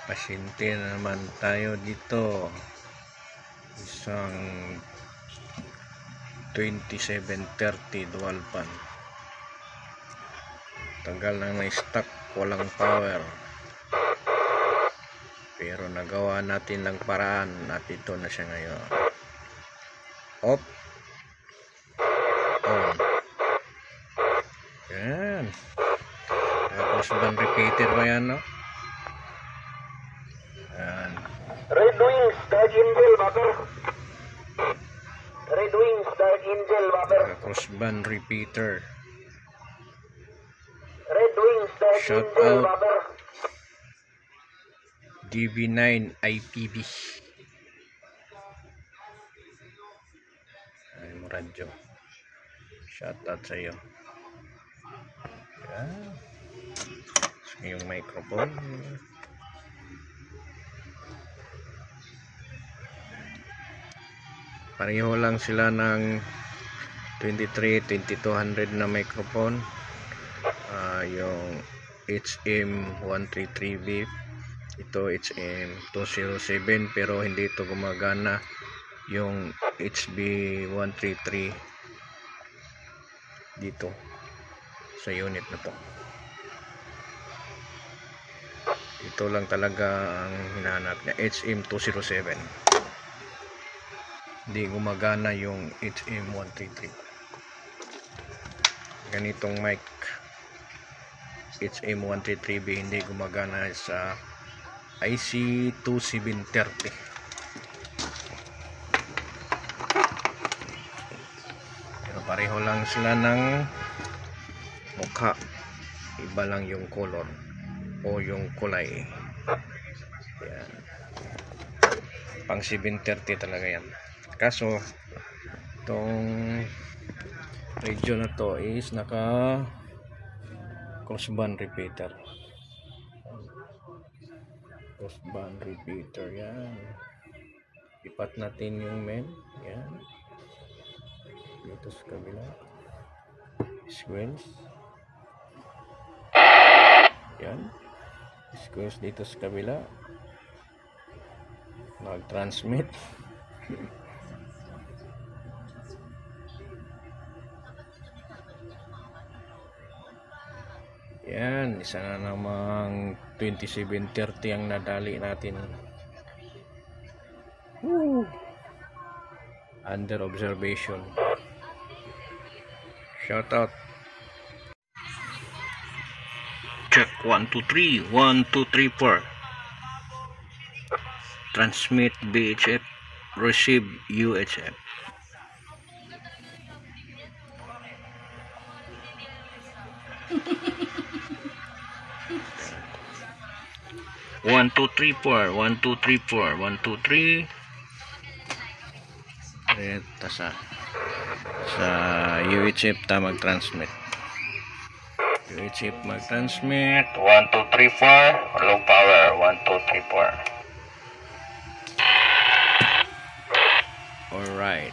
Pasyente na naman tayo dito. Isang 2730 dual pan. Tagal na na-stuck, walang power. Pero nagawa natin ng paraan at ito na siya ngayon. Off. On. Yan. Tapos bang repeater ba yan, no? Yan. Red Wings, Dark Angel, Baker. Red Wings, Dark Angel, Baker. Crossband repeater. Red Wings, Dark Shout Angel, out. Baker. DB9 IPB. Ay mo radyo. Shout out sa iyo. Yan. Yung microphone. Pareho lang sila ng 23-2200 na microphone. Yung HM133B, ito HM207, pero hindi ito gumagana yung HB133 dito sa unit na to. Ito lang talaga ang hinahanap niya, HM207. Hindi gumagana yung HM133. Ganitong mic HM133B hindi gumagana sa IC2730. Pero pareho lang sila ng mukha, iba lang yung color o yung kulay. Yan. Pang 730 talaga yan. Kaso itong radio na to is naka crossband repeater. Crossband repeater yan. Ipat natin yung main. Yan. Dito sa kabila. Squares. Yan. Squares dito sa kabila. Nag-transmit. Yan, isa na namang 2730 ang nadali natin. Woo! Under observation. Shout out. Check 1 2 3 1 2 3 4. Transmit VHF, receive UHF. One, two, three, four. 1 2 3 4. 1 2 3. Ito sa UHF ta mag-transmit. UHF mag-transmit. 1 2 3 4. Low power. 1 2 3 4. Alright.